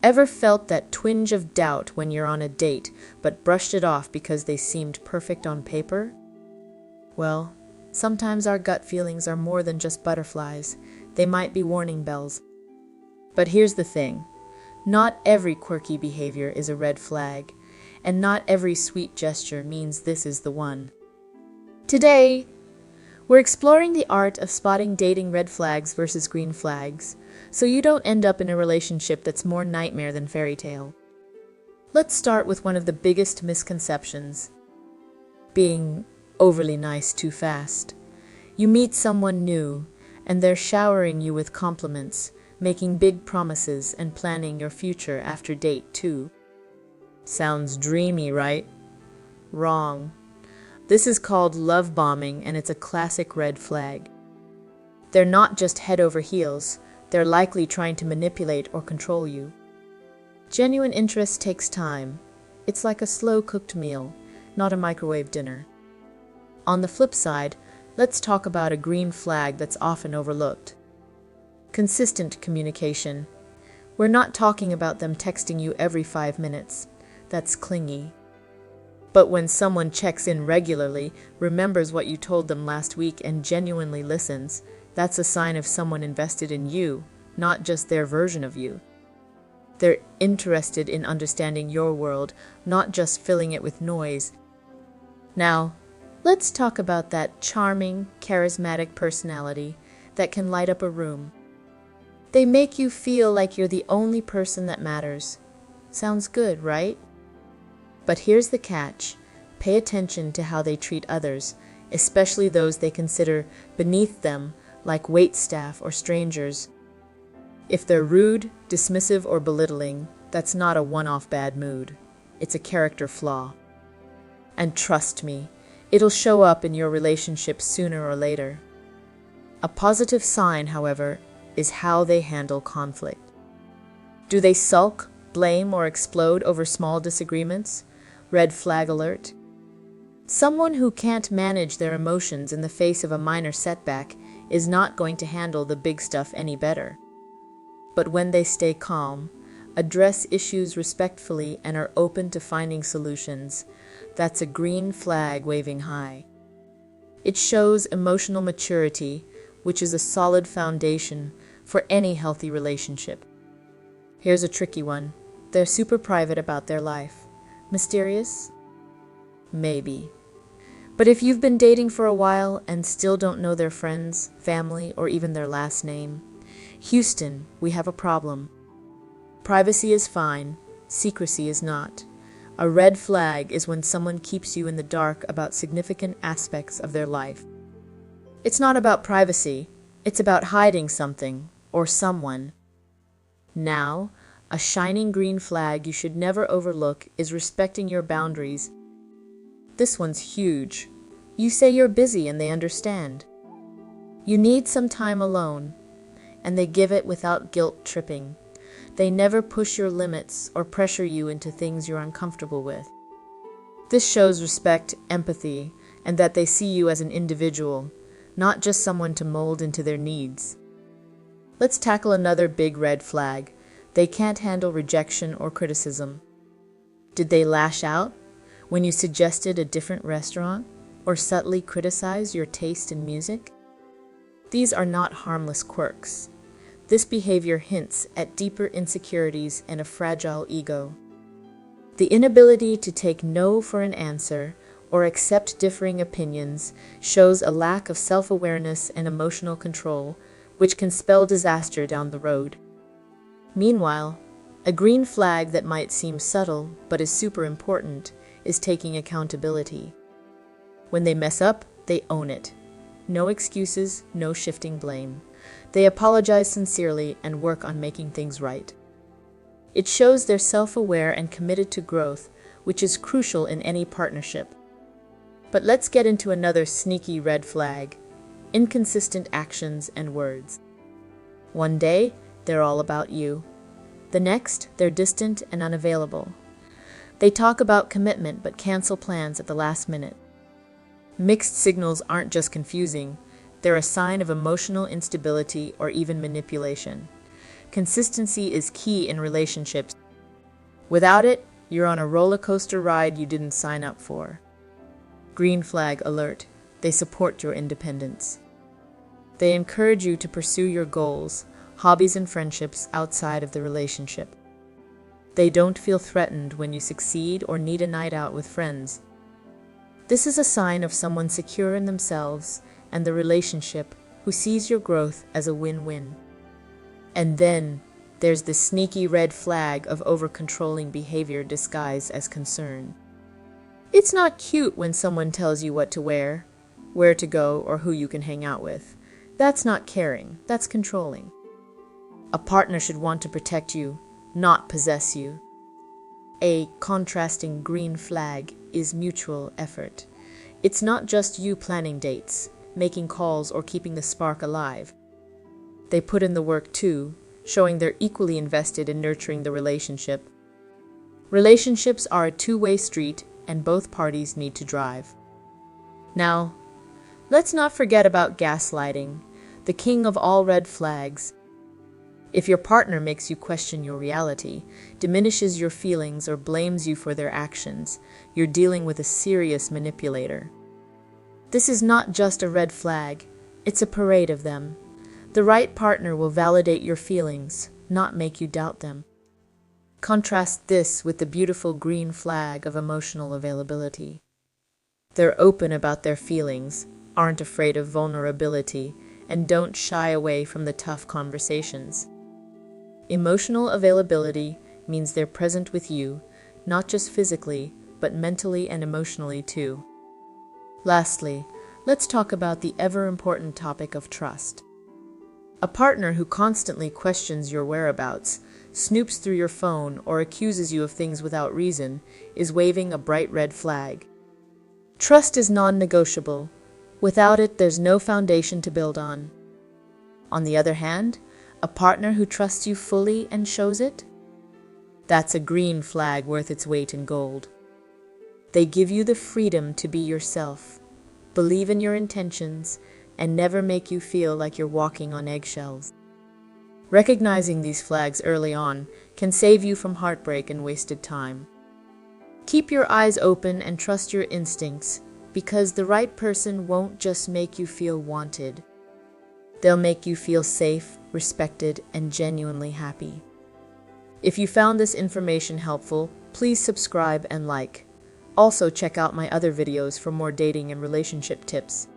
Ever felt that twinge of doubt when you're on a date, but brushed it off because they seemed perfect on paper? Well, sometimes our gut feelings are more than just butterflies. They might be warning bells. But here's the thing. Not every quirky behavior is a red flag, and not every sweet gesture means this is the one. Today, we're exploring the art of spotting dating red flags versus green flags, so you don't end up in a relationship that's more nightmare than fairy tale. Let's start with one of the biggest misconceptions: being overly nice too fast. You meet someone new, and they're showering you with compliments, making big promises, and planning your future after date 2. Sounds dreamy, right? Wrong. This is called love bombing, and it's a classic red flag. They're not just head over heels, they're likely trying to manipulate or control you. Genuine interest takes time. It's like a slow-cooked meal, not a microwave dinner. On the flip side, let's talk about a green flag that's often overlooked. Consistent communication. We're not talking about them texting you every 5 minutes. That's clingy. But when someone checks in regularly, remembers what you told them last week, and genuinely listens, that's a sign of someone invested in you, not just their version of you. They're interested in understanding your world, not just filling it with noise. Now, let's talk about that charming, charismatic personality that can light up a room. They make you feel like you're the only person that matters. Sounds good, right? But here's the catch. Pay attention to how they treat others, especially those they consider beneath them, like waitstaff or strangers. If they're rude, dismissive, or belittling, that's not a one-off bad mood. It's a character flaw. And trust me, it'll show up in your relationship sooner or later. A positive sign, however, is how they handle conflict. Do they sulk, blame, or explode over small disagreements? Red flag alert. Someone who can't manage their emotions in the face of a minor setback is not going to handle the big stuff any better. But when they stay calm, address issues respectfully, and are open to finding solutions, that's a green flag waving high. It shows emotional maturity, which is a solid foundation for any healthy relationship. Here's a tricky one. They're super private about their life. Mysterious? Maybe. But if you've been dating for a while and still don't know their friends, family, or even their last name, Houston, we have a problem. Privacy is fine, secrecy is not. A red flag is when someone keeps you in the dark about significant aspects of their life. It's not about privacy, it's about hiding something or someone. Now, a shining green flag you should never overlook is respecting your boundaries. This one's huge. You say you're busy and they understand. You need some time alone, and they give it without guilt tripping. They never push your limits or pressure you into things you're uncomfortable with. This shows respect, empathy, and that they see you as an individual, not just someone to mold into their needs. Let's tackle another big red flag. They can't handle rejection or criticism. Did they lash out when you suggested a different restaurant or subtly criticize your taste in music? These are not harmless quirks. This behavior hints at deeper insecurities and a fragile ego. The inability to take no for an answer or accept differing opinions shows a lack of self-awareness and emotional control, which can spell disaster down the road. Meanwhile, a green flag that might seem subtle but is super important is taking accountability. When they mess up, they own it. No excuses, no shifting blame. They apologize sincerely and work on making things right. It shows they're self-aware and committed to growth, which is crucial in any partnership. But let's get into another sneaky red flag: inconsistent actions and words. One day, they're all about you. The next, they're distant and unavailable. They talk about commitment but cancel plans at the last minute. Mixed signals aren't just confusing, they're a sign of emotional instability or even manipulation. Consistency is key in relationships. Without it, you're on a roller coaster ride you didn't sign up for. Green flag alert. They support your independence. They encourage you to pursue your goals, hobbies, and friendships outside of the relationship. They don't feel threatened when you succeed or need a night out with friends. This is a sign of someone secure in themselves and the relationship, who sees your growth as a win-win. And then there's the sneaky red flag of over-controlling behavior disguised as concern. It's not cute when someone tells you what to wear, where to go, or who you can hang out with. That's not caring, that's controlling. A partner should want to protect you, not possess you. A contrasting green flag is mutual effort. It's not just you planning dates, making calls, or keeping the spark alive. They put in the work too, showing they're equally invested in nurturing the relationship. Relationships are a two-way street, and both parties need to drive. Now, let's not forget about gaslighting, the king of all red flags. If your partner makes you question your reality, diminishes your feelings, or blames you for their actions, you're dealing with a serious manipulator. This is not just a red flag, it's a parade of them. The right partner will validate your feelings, not make you doubt them. Contrast this with the beautiful green flag of emotional availability. They're open about their feelings, aren't afraid of vulnerability, and don't shy away from the tough conversations. Emotional availability means they're present with you, not just physically, but mentally and emotionally too. Lastly, let's talk about the ever-important topic of trust. A partner who constantly questions your whereabouts, snoops through your phone, or accuses you of things without reason is waving a bright red flag. Trust is non-negotiable. Without it, there's no foundation to build on. On the other hand, a partner who trusts you fully and shows it? That's a green flag worth its weight in gold. They give you the freedom to be yourself, believe in your intentions, and never make you feel like you're walking on eggshells. Recognizing these flags early on can save you from heartbreak and wasted time. Keep your eyes open and trust your instincts, because the right person won't just make you feel wanted. They'll make you feel safe, respected, and genuinely happy. If you found this information helpful, please subscribe and like. Also check out my other videos for more dating and relationship tips.